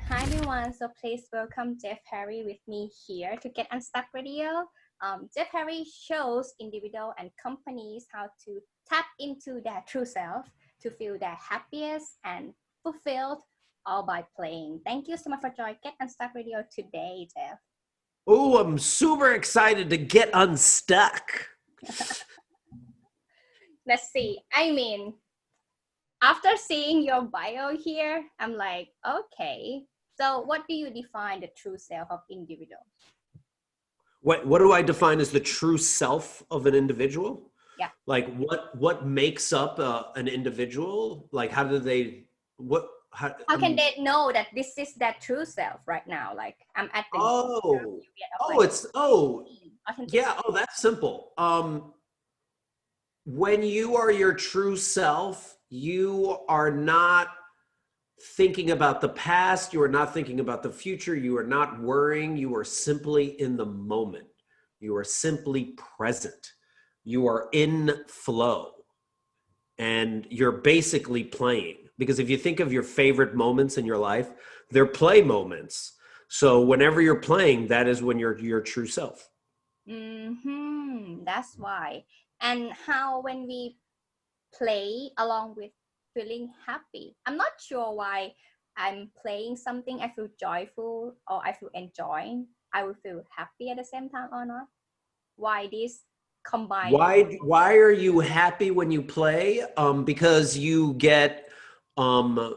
Hi everyone, so please welcome Jeff Harry with me here to get Unstuck Radio. Jeff Harry shows individuals and companies how to tap into their true self to feel their happiest and fulfilled all by playing. Thank you so much for joining Get Unstuck Radio today, Jeff. Oh, I'm super excited to get unstuck. Let's see. After seeing your bio here, I'm like, okay. So what do you define the true self of individual? What do I define as the true self of an individual? Yeah. Like what makes up an individual? Like how can they know that this is their true self right now? Like I'm at the that's simple. When you are your true self, you are not thinking about the past, you are not thinking about the future, you are not worrying, you are simply in the moment. You are simply present. You are in flow. And you're basically playing. Because if you think of your favorite moments in your life, they're play moments. So whenever you're playing, that is when you're your true self. That's why. And how when we play along with feeling happy, I'm not sure why I'm playing something, I feel joyful or I feel enjoying, I will feel happy at the same time or not. Why this combined? Why are you happy when you play? Because you get a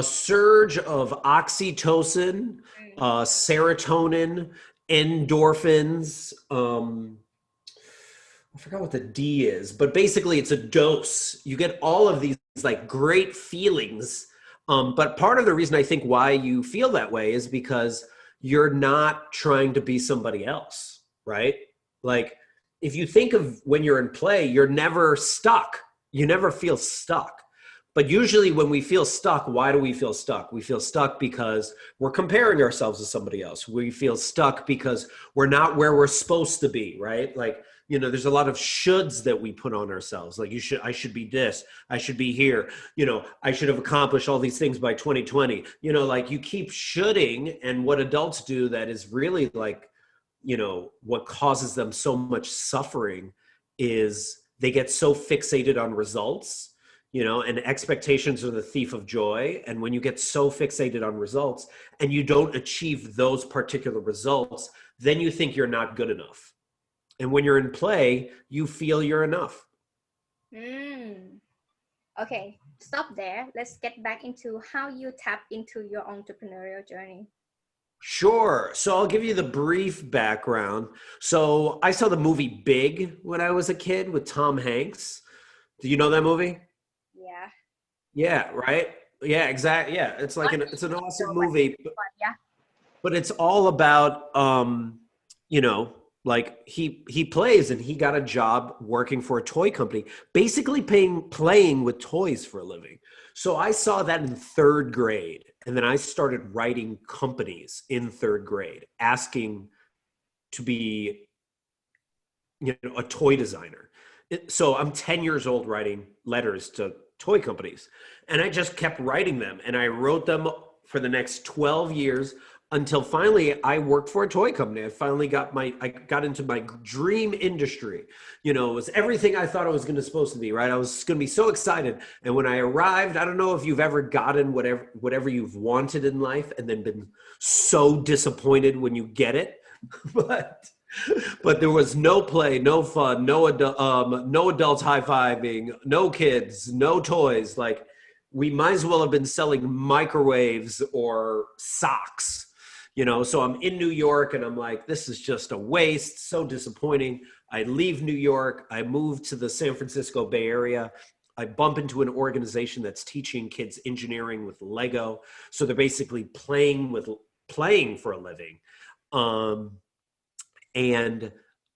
surge of oxytocin, serotonin, endorphins. I forgot what the D is, but basically it's a dose. You get all of these like great feelings. But part of the reason I think why you feel that way is because you're not trying to be somebody else, right? Like if you think of when you're in play, you're never stuck. You never feel stuck. But usually when we feel stuck, why do we feel stuck? We feel stuck because we're comparing ourselves to somebody else. We feel stuck because we're not where we're supposed to be, right? Like, you know, there's a lot of shoulds that we put on ourselves. Like I should be this, I should be here. You know, I should have accomplished all these things by 2020. You know, like you keep shoulding, and what adults do that is really like, you know, what causes them so much suffering is they get so fixated on results, you know, and expectations are the thief of joy. And when you get so fixated on results and you don't achieve those particular results, then you think you're not good enough. And when you're in play, you feel you're enough. Okay, stop there. Let's get back into how you tap into your entrepreneurial journey. Sure. So I'll give you the brief background. So I saw the movie Big when I was a kid with Tom Hanks. Do you know that movie? Yeah. Yeah, right? Yeah, exactly. Yeah, it's like it's an awesome movie. But it's all about you know, like he plays and he got a job working for a toy company, basically playing with toys for a living. So I saw that in third grade. And then I started writing companies in third grade, asking to be, you know, a toy designer. So I'm 10 years old writing letters to toy companies. And I just kept writing them. And I wrote them for the next 12 years until finally I worked for a toy company. I got into my dream industry. You know, it was everything I thought it was supposed to be, right? I was going to be so excited. And when I arrived, I don't know if you've ever gotten whatever you've wanted in life and then been so disappointed when you get it. But there was no play, no fun, no adults high-fiving, no kids, no toys. Like we might as well have been selling microwaves or socks. You know, so I'm in New York and I'm like, this is just a waste, so disappointing. I leave New York, I move to the San Francisco Bay Area. I bump into an organization that's teaching kids engineering with Lego. So they're basically playing for a living. And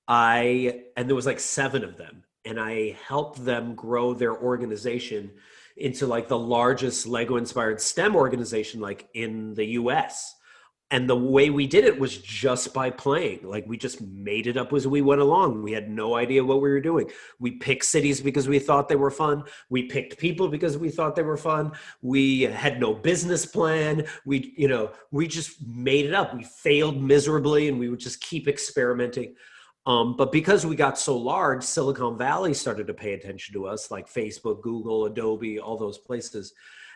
there was like 7 of them. And I helped them grow their organization into like the largest Lego inspired STEM organization like in the US. And the way we did it was just by playing. Like we just made it up as we went along. We had no idea what we were doing. We picked cities because we thought they were fun. We picked people because we thought they were fun. We had no business plan. We just made it up. We failed miserably and we would just keep experimenting. But because we got so large, Silicon Valley started to pay attention to us, like Facebook, Google, Adobe, all those places.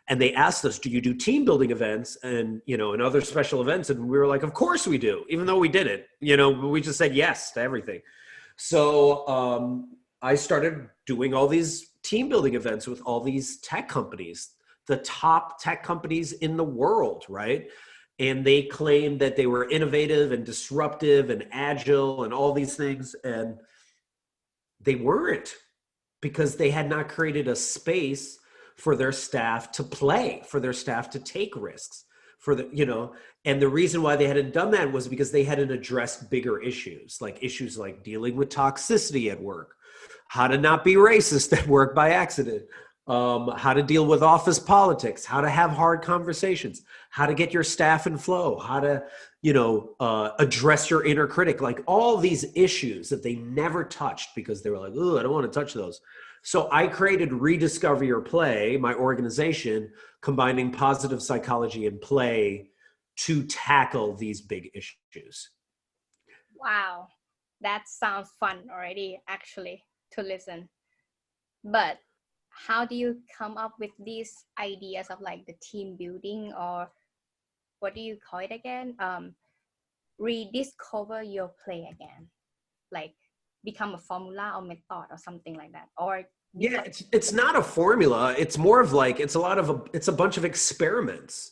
And they asked us, do you do team building events and, and other special events? And we were like, of course we do, even though we didn't, we just said yes to everything. So I started doing all these team building events with all these tech companies, the top tech companies in the world, right? And they claimed that they were innovative and disruptive and agile and all these things. And they weren't, because they had not created a space for their staff to play, for their staff to take risks, and the reason why they hadn't done that was because they hadn't addressed bigger issues like dealing with toxicity at work, how to not be racist at work by accident, how to deal with office politics, how to have hard conversations, how to get your staff in flow, how to, address your inner critic, like all these issues that they never touched because they were like, oh, I don't want to touch those. So I created Rediscover Your Play, my organization, combining positive psychology and play to tackle these big issues. Wow, that sounds fun already, actually, to listen. But how do you come up with these ideas of like the team building, or what do you call it again? Rediscover your play again, like become a formula or method or something like that, or yeah, it's not a formula. It's more of like, it's a bunch of experiments.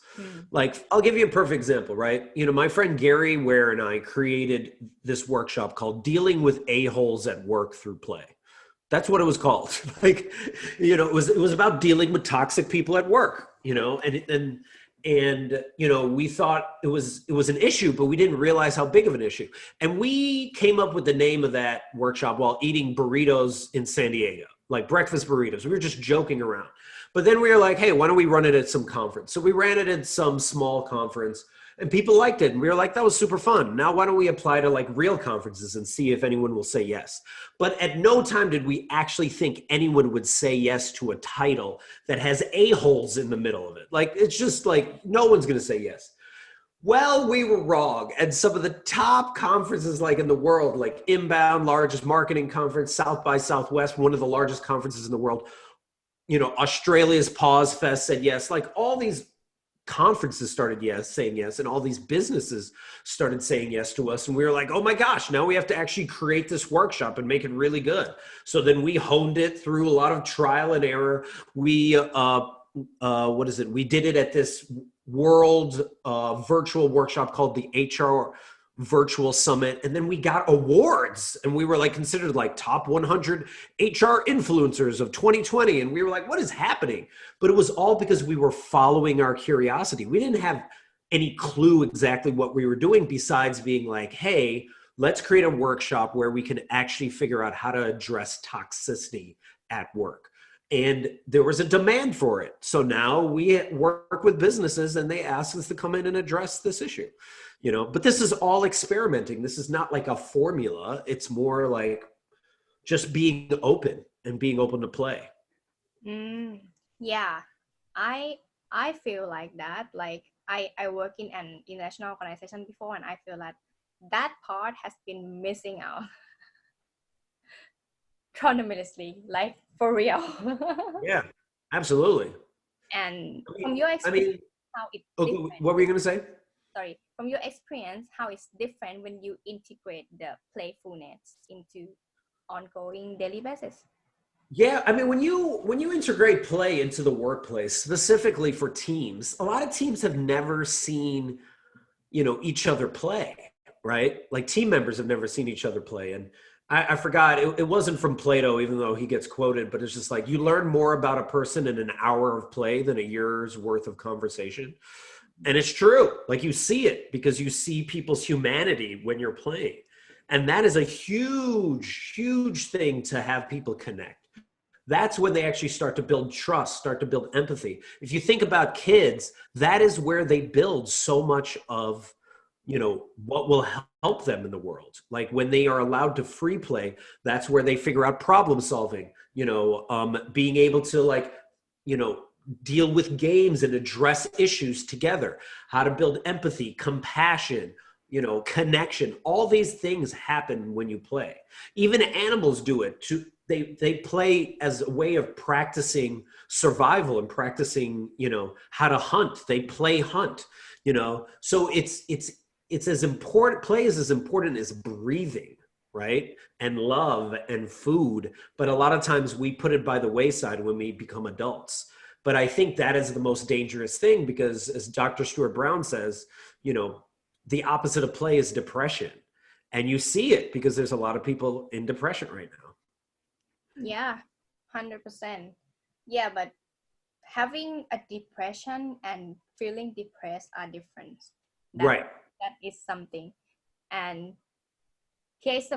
Like, I'll give you a perfect example, right? My friend Gary Ware and I created this workshop called Dealing with A-Holes at Work Through Play. That's what it was called. Like, it was about dealing with toxic people at work, and we thought it was an issue, but we didn't realize how big of an issue. And we came up with the name of that workshop while eating burritos in San Diego, like breakfast burritos. We were just joking around. But then we were like, hey, why don't we run it at some conference? So we ran it at some small conference and people liked it. And we were like, that was super fun. Now, why don't we apply to like real conferences and see if anyone will say yes? But at no time did we actually think anyone would say yes to a title that has a-holes in the middle of it. Like, it's just like, no one's going to say yes. Well, we were wrong. And some of the top conferences like in the world, like Inbound, largest marketing conference, South by Southwest, one of the largest conferences in the world, Australia's Pause Fest said yes. Like all these conferences started saying yes, and all these businesses started saying yes to us, and we were like, oh my gosh, now we have to actually create this workshop and make it really good. So then we honed it through a lot of trial and error. We we did it at this world virtual workshop called the HR Virtual Summit, and then we got awards, and we were like considered like top 100 HR influencers of 2020, and we were like, what is happening? But it was all because we were following our curiosity. We didn't have any clue exactly what we were doing besides being like, hey, let's create a workshop where we can actually figure out how to address toxicity at work. And there was a demand for it. So now we work with businesses and they ask us to come in and address this issue. But this is all experimenting. This is not like a formula. It's more like just being open and being open to play. Yeah, I feel like that. Like I work in an international organization before, and I feel that part has been missing out tremendously, like for real. Yeah, absolutely. And from your experience, how it's different. What were you going to say? Sorry, from your experience, how it's different when you integrate the playfulness into ongoing daily basis? Yeah, I mean, when you integrate play into the workplace, specifically for teams, a lot of teams have never seen, each other play, right? Like team members have never seen each other play. And I forgot, it wasn't from Plato, even though he gets quoted, but it's just like you learn more about a person in an hour of play than a year's worth of conversation. And it's true. Like you see it because you see people's humanity when you're playing. And that is a huge, huge thing to have people connect. That's when they actually start to build trust, start to build empathy. If you think about kids, that is where they build so much of what will help them in the world. Like when they are allowed to free play, that's where they figure out problem solving, being able to deal with games and address issues together, how to build empathy, compassion, connection. All these things happen when you play. Even animals do it too. They play as a way of practicing survival and practicing, how to hunt. They play hunt, so it's as important. Play is as important as breathing, right? And love and food. But a lot of times we put it by the wayside when we become adults. But I think that is the most dangerous thing, because as Dr. Stuart Brown says, the opposite of play is depression. And you see it because there's a lot of people in depression right now. Yeah, 100%. Yeah, but having a depression and feeling depressed are different. Right. That is something. And here's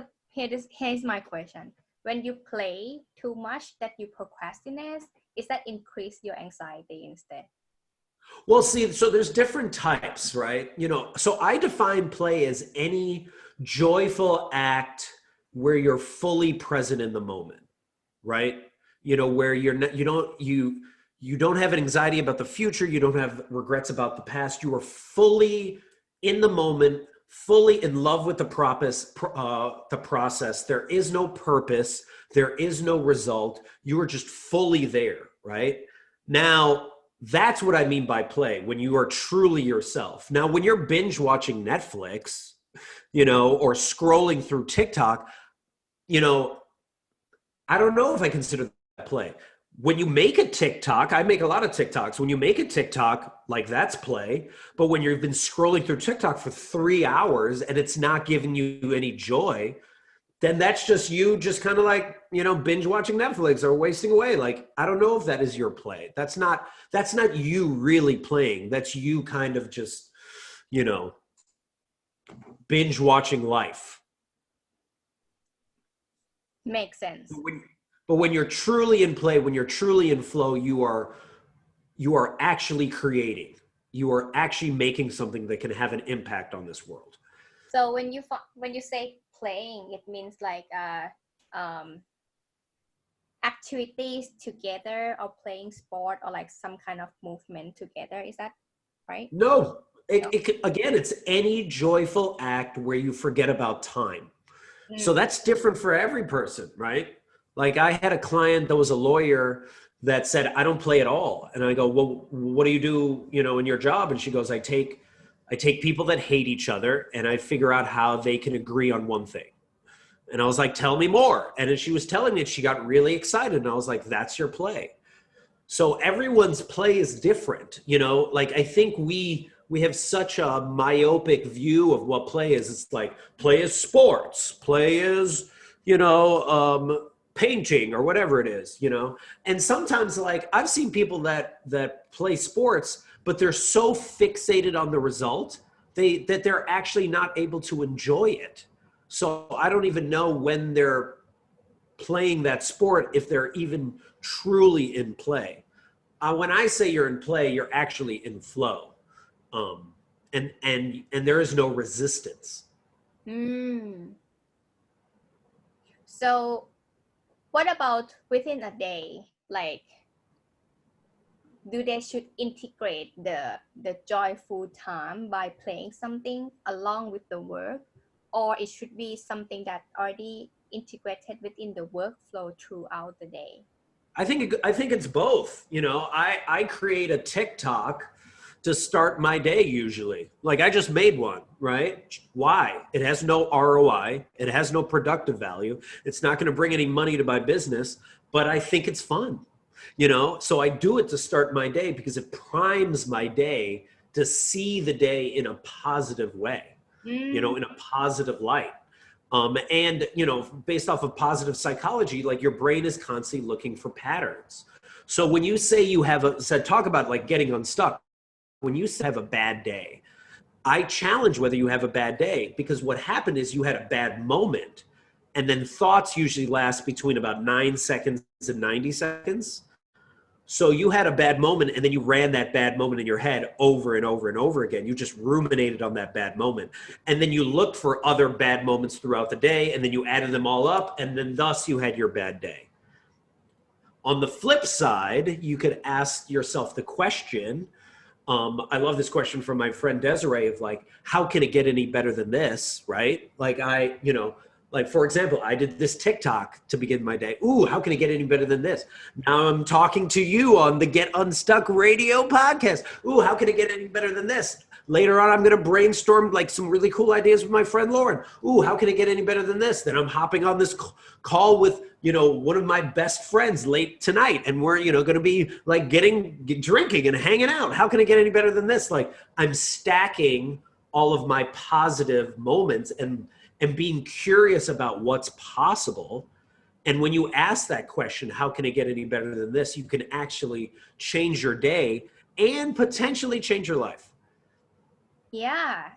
my question. When you play too much that you procrastinate, is that increase your anxiety instead? Well, see, so there's different types, right? So I define play as any joyful act where you're fully present in the moment, right? Where you're not, you don't have an anxiety about the future, you don't have regrets about the past. You are fully in the moment, fully in love with the process. There is no purpose, there is no result. You are just fully there, right? Now, that's what I mean by play, when you are truly yourself. Now, when you're binge watching Netflix, or scrolling through TikTok, I don't know if I consider that play. When you make a TikTok, I make a lot of TikToks. When you make a TikTok, like that's play. But when you've been scrolling through TikTok for 3 hours and it's not giving you any joy, then that's just you just kind of like, binge watching Netflix or wasting away. Like, I don't know if that is your play. That's not you really playing. That's you kind of just, binge watching life. Makes sense. But when you're truly in play, when you're truly in flow, you are actually creating. You are actually making something that can have an impact on this world. So when you say playing, it means like activities together, or playing sport, or like some kind of movement together. Is that right? No. Again, it's any joyful act where you forget about time. So that's different for every person, right? Like I had a client that was a lawyer that said, I don't play at all. And I go, well, what do you do, in your job? And she goes, I take people that hate each other and I figure out how they can agree on one thing. And I was like, tell me more. And as she was telling me, she got really excited. And I was like, that's your play. So everyone's play is different, like I think we have such a myopic view of what play is. It's like play is sports, play is, painting or whatever it is, and sometimes like I've seen people that play sports, but they're so fixated on the result that they're actually not able to enjoy it. So I don't even know when they're playing that sport if they're even truly in play. When I say you're in play, you're actually in flow, and there is no resistance. So what about within a day? Like, do they should integrate the joyful time by playing something along with the work, or it should be something that already integrated within the workflow throughout the day? I think it's both. I create a TikTok to start my day usually. Like I just made one, right? Why? It has no ROI. It has no productive value. It's not going to bring any money to my business, but I think it's fun, So I do it to start my day because it primes my day to see the day in a positive way, in a positive light. And, based off of positive psychology, like your brain is constantly looking for patterns. So when you say talk about like getting unstuck, when you have a bad day, I challenge whether you have a bad day, because what happened is you had a bad moment, and then thoughts usually last between about 9 seconds and 90 seconds. So you had a bad moment and then you ran that bad moment in your head over and over and over again. You just ruminated on that bad moment. And then you looked for other bad moments throughout the day and then you added them all up and then thus you had your bad day. On the flip side, you could ask yourself the question, I love this question from my friend Desiree of like, how can it get any better than this, right? Like like for example, I did this TikTok to begin my day. Ooh, how can it get any better than this? Now I'm talking to you on the Get Unstuck Radio podcast. Ooh, how can it get any better than this? Later on, I'm going to brainstorm like some really cool ideas with my friend Lauren. Ooh, how can it get any better than this? Then I'm hopping on this call with, one of my best friends late tonight. And we're, going to be like drinking and hanging out. How can it get any better than this? Like I'm stacking all of my positive moments and being curious about what's possible. And when you ask that question, how can it get any better than this? You can actually change your day and potentially change your life. Yeah,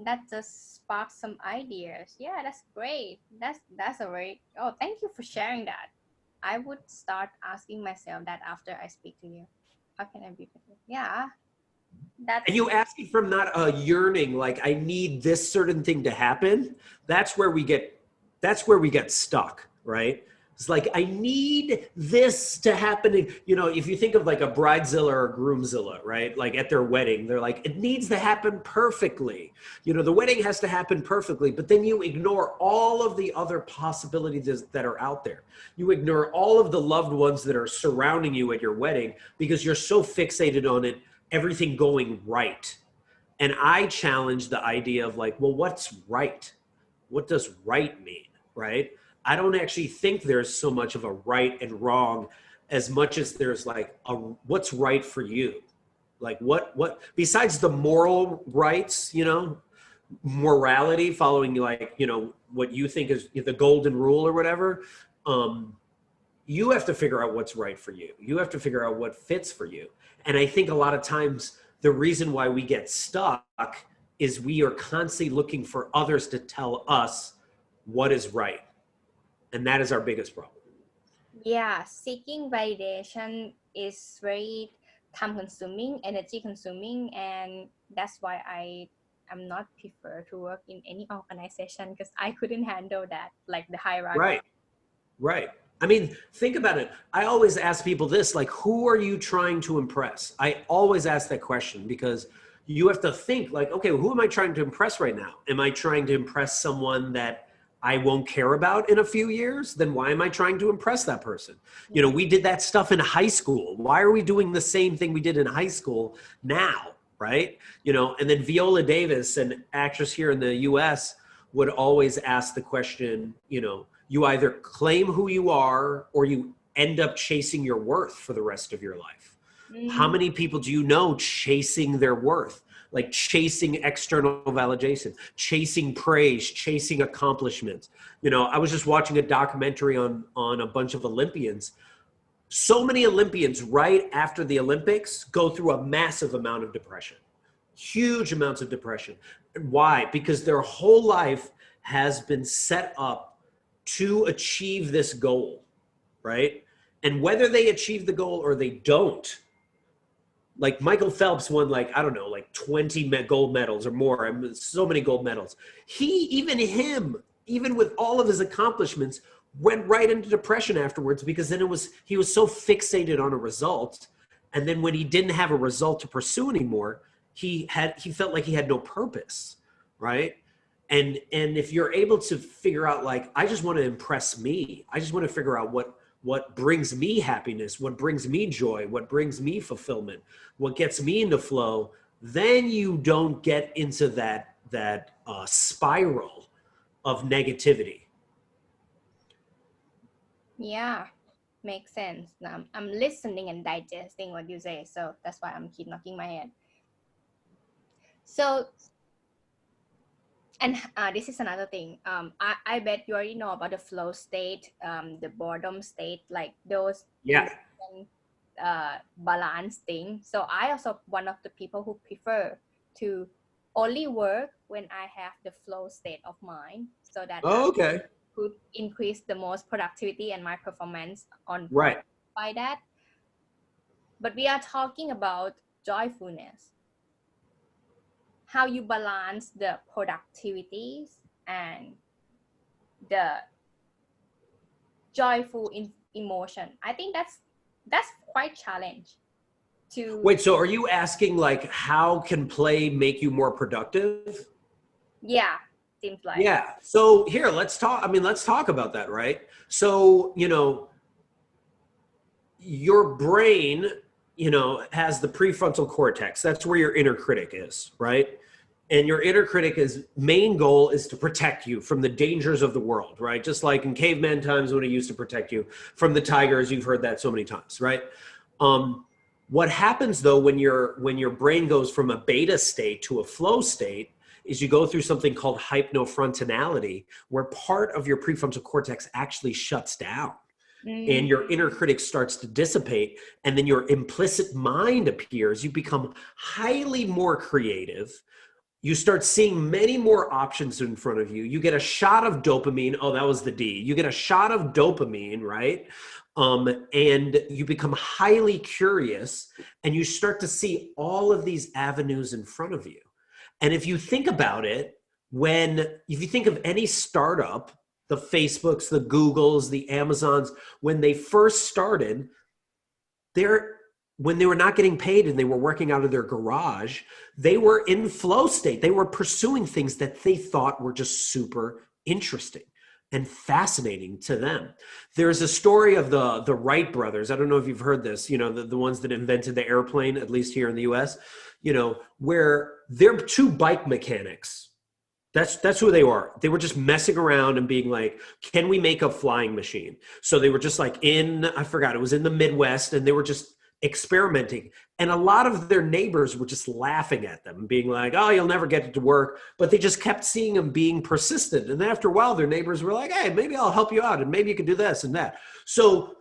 that just sparks some ideas. Yeah, that's great. That's a very, oh, thank you for sharing that. I would start asking myself that after I speak to you. How can I be better? Yeah, And that's you asking from not a yearning, like I need this certain thing to happen. That's where we get stuck, right? It's like I need this to happen. If you think of like a bridezilla or a groomzilla, right? Like at their wedding, they're like, it needs to happen perfectly. The wedding has to happen perfectly, but then you ignore all of the other possibilities that are out there. You ignore all of the loved ones that are surrounding you at your wedding because you're so fixated on it, everything going right. And I challenge the idea of like, well, what's right? What does right mean, right? I don't actually think there's so much of a right and wrong as much as there's like what's right for you. Like what besides the moral rights, morality following like, what you think is the golden rule or whatever. You have to figure out what's right for you. You have to figure out what fits for you. And I think a lot of times the reason why we get stuck is we are constantly looking for others to tell us what is right. And that is our biggest problem. yeah. Seeking validation is very time consuming, energy consuming, and that's why I am not prefer to work in any organization because I couldn't handle that, like the hierarchy. Right. Right. I mean, think about it. I always ask people this, like, who are you trying to impress? I always ask that question because you have to think like, okay, who am I trying to impress right now? Am I trying to impress someone that I won't care about in a few years? Then why am I trying to impress that person? We did that stuff in high school. Why are we doing the same thing we did in high school now? Right. And then Viola Davis, an actress here in the US, would always ask the question, you either claim who you are or you end up chasing your worth for the rest of your life. How many people do you know chasing their worth? Like chasing external validation, chasing praise, chasing accomplishments. I was just watching a documentary on a bunch of Olympians. So many Olympians right after the Olympics go through a massive amount of depression, huge amounts of depression. Why? Because their whole life has been set up to achieve this goal, right? And whether they achieve the goal or they don't, like Michael Phelps won like, I don't know, like 20 gold medals or more. I mean, so many gold medals. Even with all of his accomplishments, went right into depression afterwards because then he was so fixated on a result. And then when he didn't have a result to pursue anymore, he felt like he had no purpose, right? And if you're able to figure out like, I just want to impress me, I just want to figure out what brings me happiness, what brings me joy, what brings me fulfillment, what gets me into flow, then you don't get into that spiral of negativity. Yeah, makes sense. Now I'm listening and digesting what you say, so that's why I'm keep knocking my head. So, and this is another thing. I bet you already know about the flow state, the boredom state, like those Yeah. balance thing. So I also one of the people who prefer to only work when I have the flow state of mind, so that I Okay. could increase the most productivity and my performance on Right. by that. But we are talking about joyfulness, how you balance the productivities and the joyful emotion. I think that's quite challenge to. Wait, so are you asking like how can play make you more productive? Yeah, seems like. Yeah. So here, let's talk. I mean, let's talk about that, right? So, your brain, has the prefrontal cortex. That's where your inner critic is, right? And your inner critic is main goal is to protect you from the dangers of the world, right? Just like in caveman times when it used to protect you from the tigers, you've heard that so many times, right? What happens though when your brain goes from a beta state to a flow state is you go through something called hypnofrontality, where part of your prefrontal cortex actually shuts down and your inner critic starts to dissipate, and then your implicit mind appears. You become highly more creative. You start seeing many more options in front of you. You get a shot of dopamine. Oh, that was the D. You get a shot of dopamine, right? And you become highly curious, and you start to see all of these avenues in front of you. And if you think about it, if you think of any startup, the Facebooks, the Googles, the Amazons, when they first started, when they were not getting paid and they were working out of their garage, they were in flow state. They were pursuing things that they thought were just super interesting and fascinating to them. There's a story of the Wright brothers. I don't know if you've heard this, the ones that invented the airplane, at least here in the US, where they're two bike mechanics. That's who they are. They were just messing around and being like, can we make a flying machine? So they were just like I forgot, it was in the Midwest, and they were just experimenting. And a lot of their neighbors were just laughing at them, being like, oh, you'll never get it to work. But they just kept seeing them being persistent. And then after a while, their neighbors were like, hey, maybe I'll help you out, and maybe you can do this and that. So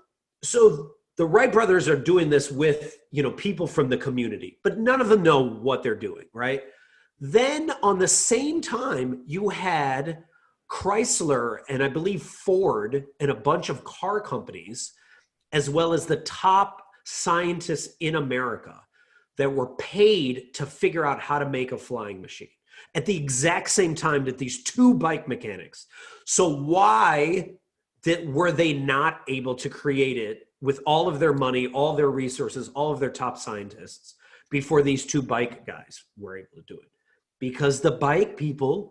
the Wright brothers are doing this with, people from the community, but none of them know what they're doing, right? Then on the same time, you had Chrysler and I believe Ford and a bunch of car companies, as well as the top scientists in America that were paid to figure out how to make a flying machine at the exact same time that these two bike mechanics. So why were they not able to create it with all of their money, all their resources, all of their top scientists before these two bike guys were able to do it? Because the bike people,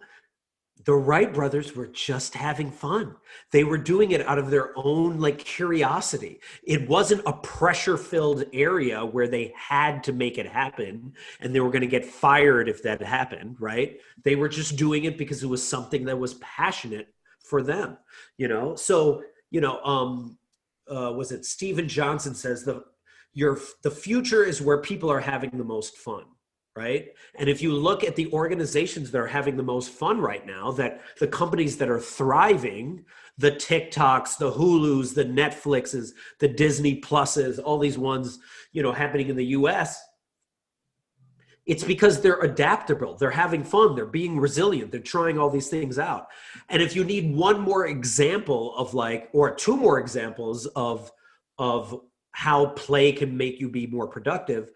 the Wright brothers, were just having fun. They were doing it out of their own curiosity. It wasn't a pressure-filled area where they had to make it happen and they were going to get fired if that happened, right? They were just doing it because it was something that was passionate for them, So, was it Steven Johnson says the future is where people are having the most fun. Right? And if you look at the organizations that are having the most fun right now, that the companies that are thriving, the TikToks, the Hulus, the Netflixes, the Disney Pluses, all these ones, happening in the US, it's because they're adaptable. They're having fun. They're being resilient. They're trying all these things out. And if you need one more example of or two more examples of how play can make you be more productive,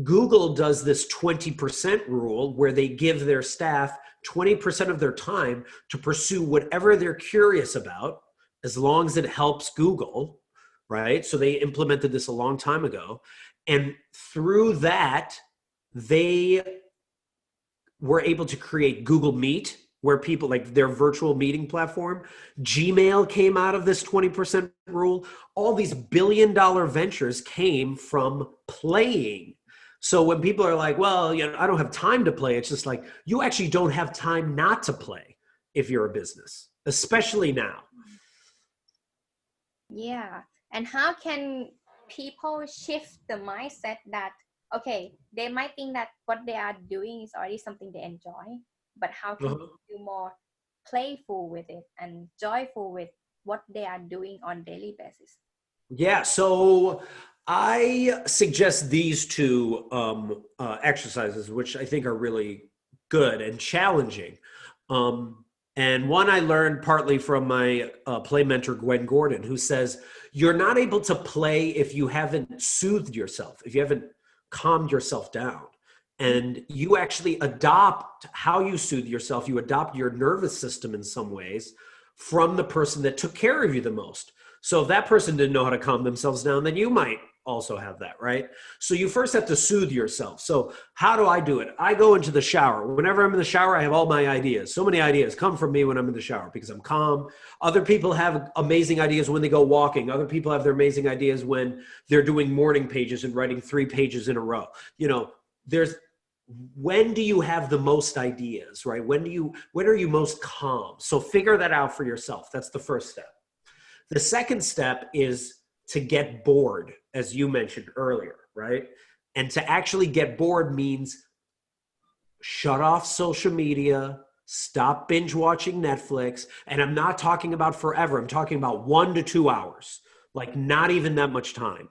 Google does this 20% rule where they give their staff 20% of their time to pursue whatever they're curious about, as long as it helps Google, right? So they implemented this a long time ago. And through that, they were able to create Google Meet, where people their virtual meeting platform. Gmail came out of this 20% rule. All these billion-dollar ventures came from playing. So when people are like, well, I don't have time to play, it's just like, you actually don't have time not to play if you're a business, especially now. Yeah. And how can people shift the mindset that, okay, they might think that what they are doing is already something they enjoy, but how can they be more playful with it and joyful with what they are doing on daily basis? Yeah. So I suggest these two exercises, which I think are really good and challenging. And one I learned partly from my play mentor, Gwen Gordon, who says, You're not able to play if you haven't soothed yourself, if you haven't calmed yourself down. And you actually adopt how you soothe yourself. You adopt your nervous system in some ways from the person that took care of you the most. So if that person didn't know how to calm themselves down, then you might also have that, right? So you first have to soothe yourself. So how do I do it? I go into the shower. Whenever I'm in the shower, I have all my ideas. So many ideas come from me when I'm in the shower because I'm calm. Other people have amazing ideas when they go walking. Other people have their amazing ideas when they're doing morning pages and writing 3 pages in a row. You know, when do you have the most ideas, right? When are you most calm? So figure that out for yourself. That's the first step. The second step is to get bored, as you mentioned earlier, right? And to actually get bored means shut off social media, stop binge watching Netflix. And I'm not talking about forever. I'm talking about 1 to 2 hours, like not even that much time.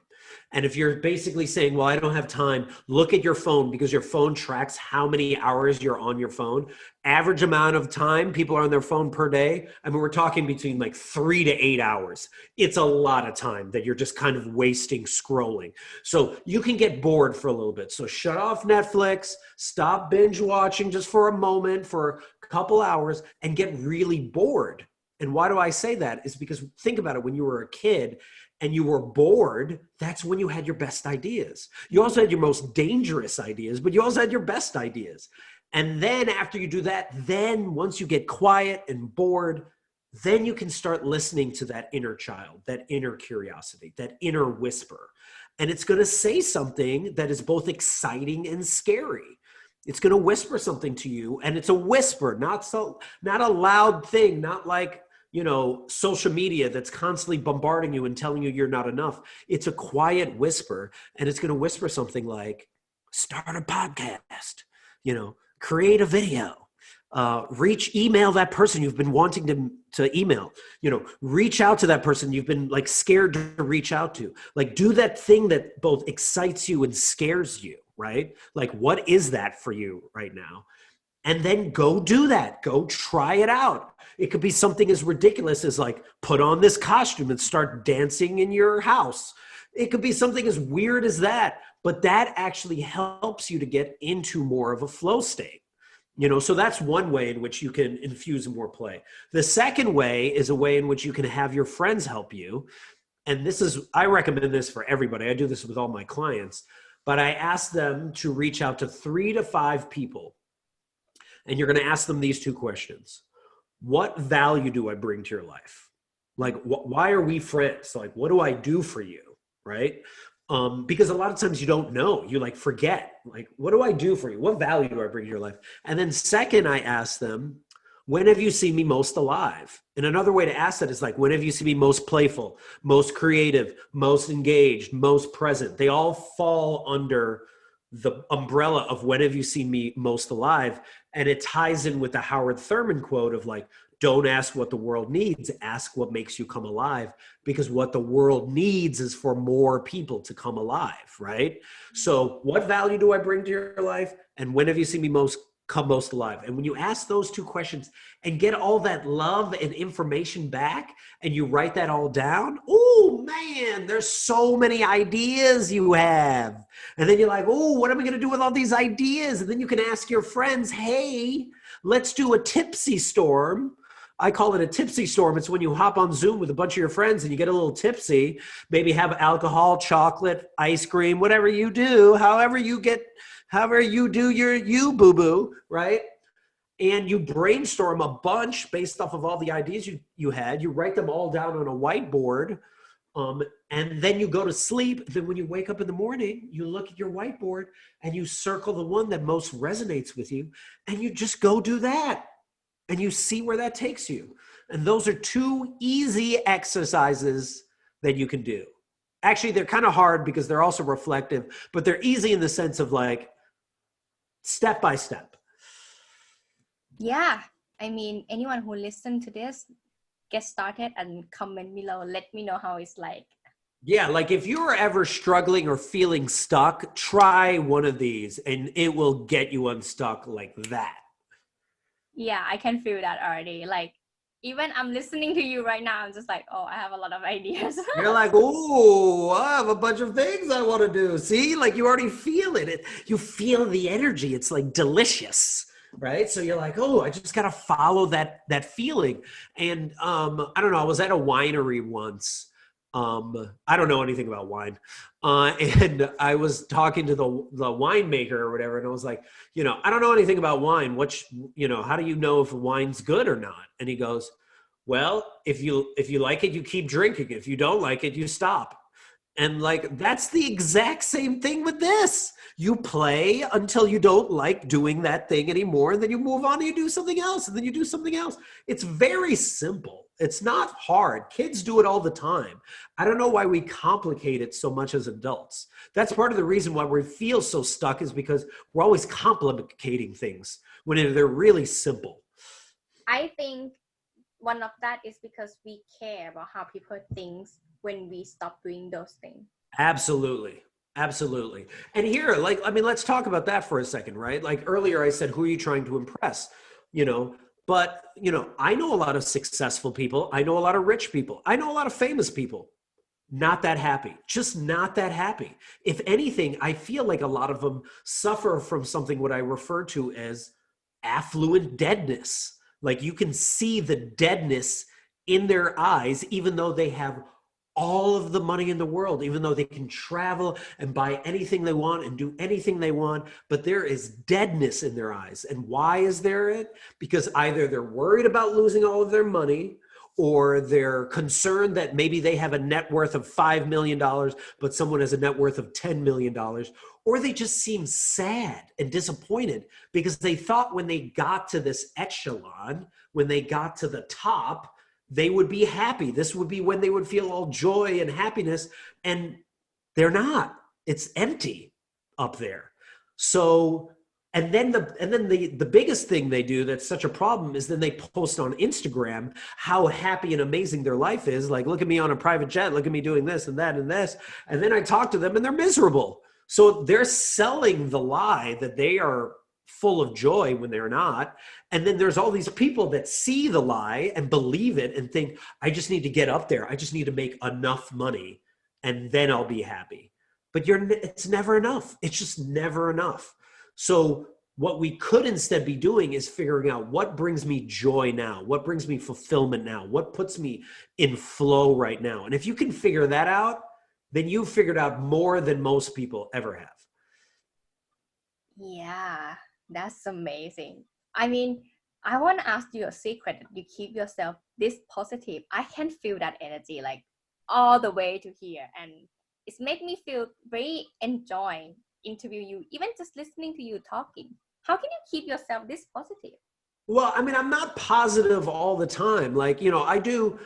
And if you're basically saying, well, I don't have time, look at your phone because your phone tracks how many hours you're on your phone. Average amount of time people are on their phone per day. I mean, we're talking between like 3 to 8 hours. It's a lot of time that you're just kind of wasting scrolling. So you can get bored for a little bit. So shut off Netflix, stop binge watching just for a moment, for a couple hours, and get really bored. And why do I say that? Is because think about it, when you were a kid and you were bored, that's when you had your best ideas. You also had your most dangerous ideas, but you also had your best ideas. And then after you do that, then once you get quiet and bored, then you can start listening to that inner child, that inner curiosity, that inner whisper. And it's going to say something that is both exciting and scary. It's going to whisper something to you, and it's a whisper, not a loud thing, not like, you know, social media that's constantly bombarding you and telling you you're not enough. It's a quiet whisper, and it's going to whisper something like, start a podcast, you know, create a video, email that person you've been wanting to email, you know, reach out to that person you've been like scared to reach out to. Like, do that thing that both excites you and scares you, right? Like, what is that for you right now? And then go do that. Go try it out. It could be something as ridiculous as like put on this costume and start dancing in your house. It could be something as weird as that, but that actually helps you to get into more of a flow state. You know, so that's one way in which you can infuse more play. The second way is a way in which you can have your friends help you. And I recommend this for everybody. I do this with all my clients, but I ask them to reach out to 3 to 5 people. And you're going to ask them these 2 questions. What value do I bring to your life? Like, why are we friends? Like, what do I do for you? Right? Because a lot of times you don't know. You like forget. Like, what do I do for you? What value do I bring to your life? And then second, I ask them, when have you seen me most alive? And another way to ask that is like, when have you seen me most playful, most creative, most engaged, most present? They all fall under the umbrella of when have you seen me most alive? And it ties in with the Howard Thurman quote of like, don't ask what the world needs, ask what makes you come alive, because what the world needs is for more people to come alive, right? So what value do I bring to your life? And when have you seen me come most alive? And when you ask those 2 questions and get all that love and information back and you write that all down, oh man, there's so many ideas you have. And then you're like, oh, what am I going to do with all these ideas? And then you can ask your friends, hey, let's do a tipsy storm. I call it a tipsy storm. It's when you hop on Zoom with a bunch of your friends and you get a little tipsy, maybe have alcohol, chocolate, ice cream, whatever you do, however you do you boo-boo, right? And you brainstorm a bunch based off of all the ideas you had. You write them all down on a whiteboard, and then you go to sleep. Then when you wake up in the morning, you look at your whiteboard and you circle the one that most resonates with you, and you just go do that. And you see where that takes you. And those are 2 easy exercises that you can do. Actually, they're kind of hard because they're also reflective, but they're easy in the sense of like step by step. Yeah. I mean, anyone who listens to this, get started and comment below. Let me know how it's like. Yeah, like if you're ever struggling or feeling stuck, try one of these and it will get you unstuck like that. Yeah, I can feel that already. Like Even I'm listening to you right now, I'm just like, oh, I have a lot of ideas. You're like, oh, I have a bunch of things I want to do. See, like you already feel it. You feel the energy. It's like delicious, right? So you're like, oh, I just gotta follow that feeling. And I don't know. I was at a winery once. I don't know anything about wine, and I was talking to the winemaker or whatever, and I was like, I don't know anything about wine. How do you know if wine's good or not? And he goes, well, if you like it, you keep drinking. If you don't like it, you stop. And like that's the exact same thing with this. You play until you don't like doing that thing anymore, and then you move on and you do something else, and then you do something else. It's very simple. It's not hard. Kids do it all the time. I don't know why we complicate it so much as adults. That's part of the reason why we feel so stuck, is because we're always complicating things when they're really simple. I think one of that is because we care about how people think when we stop doing those things. Absolutely. Absolutely. And here, let's talk about that for a second, right? Like earlier I said, who are you trying to impress? But I know a lot of successful people. I know a lot of rich people. I know a lot of famous people. Not that happy, just not that happy. If anything, I feel like a lot of them suffer from something what I refer to as affluent deadness. Like you can see the deadness in their eyes, even though they have all of the money in the world, even though they can travel and buy anything they want and do anything they want, but there is deadness in their eyes. And why is there it? Because either they're worried about losing all of their money, or they're concerned that maybe they have a net worth of $5 million, but someone has a net worth of $10 million, or they just seem sad and disappointed because they thought when they got to this echelon, when they got to the top, they would be happy. This would be when they would feel all joy and happiness, and they're not. It's empty up there. So, and then the biggest thing they do that's such a problem is then they post on Instagram how happy and amazing their life is. Like, look at me on a private jet. Look at me doing this and that and this. And then I talk to them and they're miserable. So they're selling the lie that they are full of joy when they're not. And then there's all these people that see the lie and believe it and think, I just need to get up there. I just need to make enough money and then I'll be happy. But it's never enough. It's just never enough. So what we could instead be doing is figuring out what brings me joy now, what brings me fulfillment now, what puts me in flow right now. And if you can figure that out, then you've figured out more than most people ever have. Yeah, that's amazing. I mean, I want to ask you a secret that you keep yourself this positive. I can feel that energy like all the way to here, and it's made me feel very enjoying interview you, even just listening to you talking. How can you keep yourself this positive? Well, I mean, I'm not positive all the time. Like, I do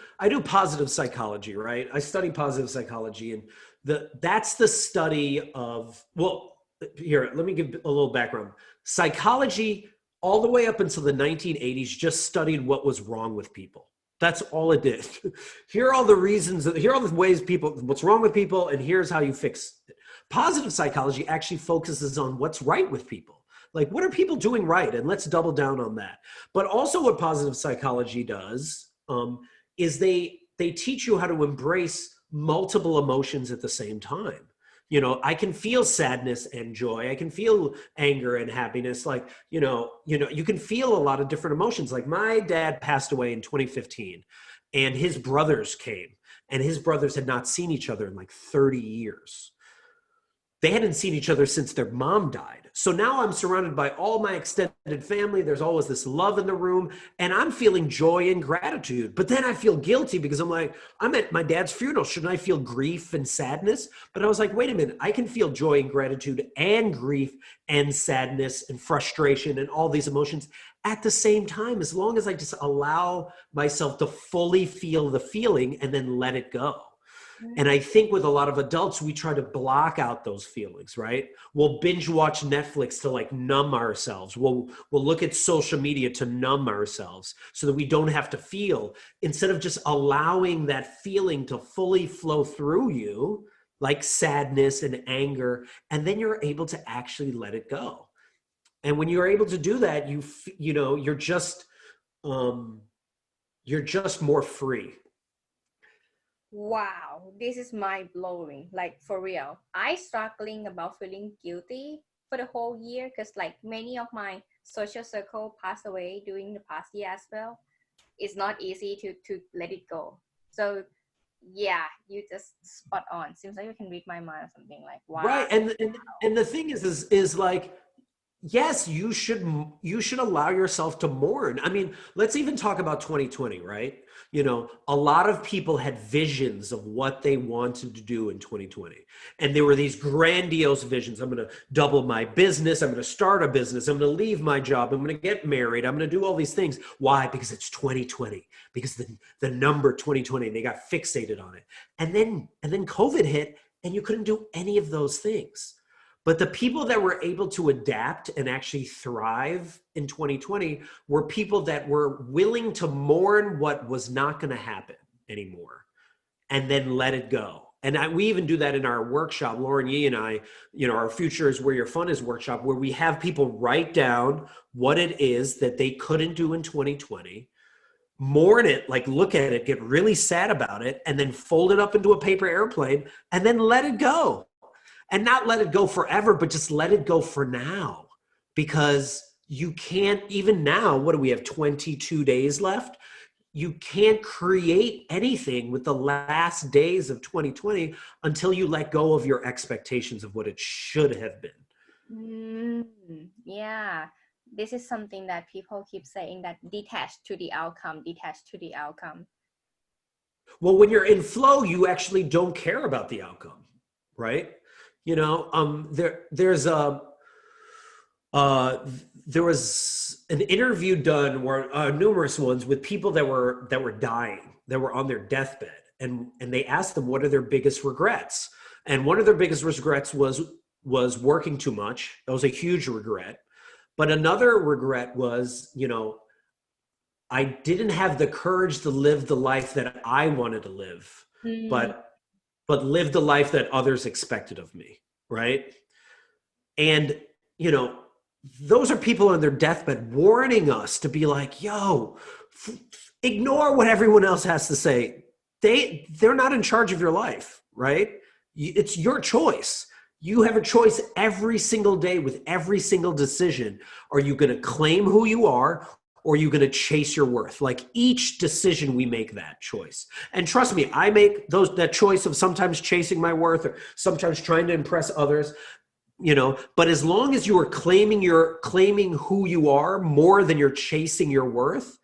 positive psychology, right? I study positive psychology, and that's the study of, well, here, let me give a little background. Psychology, all the way up until the 1980s, just studied what was wrong with people. That's all it did. Here are all the reasons, here are all the ways what's wrong with people, and here's how you fix it. Positive psychology actually focuses on what's right with people. Like, what are people doing right? And let's double down on that. But also what positive psychology does is they teach you how to embrace multiple emotions at the same time. I can feel sadness and joy. I can feel anger and happiness. Like, you can feel a lot of different emotions. Like my dad passed away in 2015 and his brothers came, and his brothers had not seen each other in like 30 years. They hadn't seen each other since their mom died. So now I'm surrounded by all my extended family. There's always this love in the room, and I'm feeling joy and gratitude. But then I feel guilty because I'm like, I'm at my dad's funeral. Shouldn't I feel grief and sadness? But I was like, wait a minute, I can feel joy and gratitude and grief and sadness and frustration and all these emotions at the same time, as long as I just allow myself to fully feel the feeling and then let it go. And I think with a lot of adults, we try to block out those feelings, right? We'll binge watch Netflix to like numb ourselves. We'll look at social media to numb ourselves so that we don't have to feel, instead of just allowing that feeling to fully flow through you, like sadness and anger, and then you're able to actually let it go. And when you're able to do that, you're just, You're just more free. Wow, this is mind blowing. Like for real, I struggling about feeling guilty for the whole year because like many of my social circle passed away during the past year as well. It's not easy to let it go. So yeah, you just spot on. Seems like you can read my mind or something. Like wow. Right. And the thing is like, yes, you should allow yourself to mourn. I mean, let's even talk about 2020, right? You know, a lot of people had visions of what they wanted to do in 2020. And there were these grandiose visions. I'm going to double my business. I'm going to start a business. I'm going to leave my job. I'm going to get married. I'm going to do all these things. Why? Because it's 2020. Because the number 2020, they got fixated on it. And then COVID hit and you couldn't do any of those things. But the people that were able to adapt and actually thrive in 2020 were people that were willing to mourn what was not going to happen anymore and then let it go. And we even do that in our workshop, Lauren Yee and I, you know, our Future is Where Your Fun Is workshop, where we have people write down what it is that they couldn't do in 2020, mourn it, like look at it, get really sad about it, and then fold it up into a paper airplane and then let it go. And not let it go forever, but just let it go for now. Because you can't, even now, what do we have, 22 days left? You can't create anything with the last days of 2020 until you let go of your expectations of what it should have been. Yeah, this is something that people keep saying, that detached to the outcome, detached to the outcome. Well, when you're in flow, you actually don't care about the outcome, right? You know, there was an interview done where numerous ones with people that were dying, that were on their deathbed, and they asked them what are their biggest regrets, and one of their biggest regrets was working too much. That was a huge regret. But another regret was, you know, I didn't have the courage to live the life that I wanted to live, but live the life that others expected of me, right? And, you know, those are people on their deathbed warning us to be like, yo, ignore what everyone else has to say. They're not in charge of your life, right? It's your choice. You have a choice every single day with every single decision. Are you going to claim who you are, or are you going to chase your worth? Like each decision, we make that choice. And trust me, I make that choice of sometimes chasing my worth or sometimes trying to impress others, you know, but as long as you are claiming who you are more than you're chasing your worth,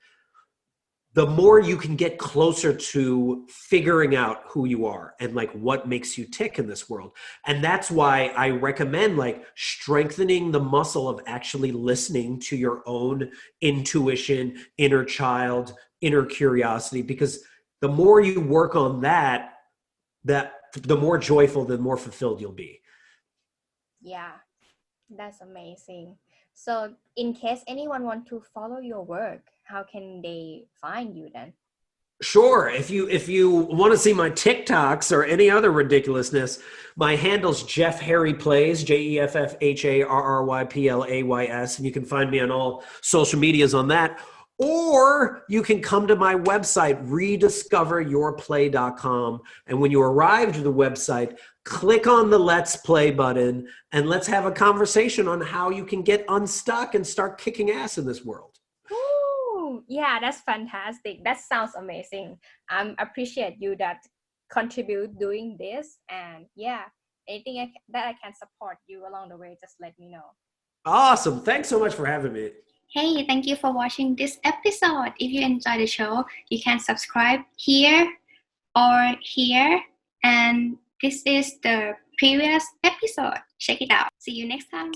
the more you can get closer to figuring out who you are and like what makes you tick in this world. And that's why I recommend like strengthening the muscle of actually listening to your own intuition, inner child, inner curiosity, because the more you work on that the more joyful, the more fulfilled you'll be. Yeah, that's amazing. So in case anyone want to follow your work, how can they find you then? Sure. If you want to see my TikToks or any other ridiculousness, my handle's Jeff Harry Plays, JeffHarryPlays, and you can find me on all social medias on that. Or you can come to my website, rediscoveryourplay.com. And when you arrive to the website, click on the Let's Play button and let's have a conversation on how you can get unstuck and start kicking ass in this world. Yeah, that's fantastic. That sounds amazing. I appreciate you that contribute doing this, and yeah, anything that I can support you along the way, just let me know. Awesome. Thanks so much for having me. Hey, thank you for watching this episode. If you enjoyed the show, you can subscribe here or here. And this is the previous episode. Check it out. See you next time.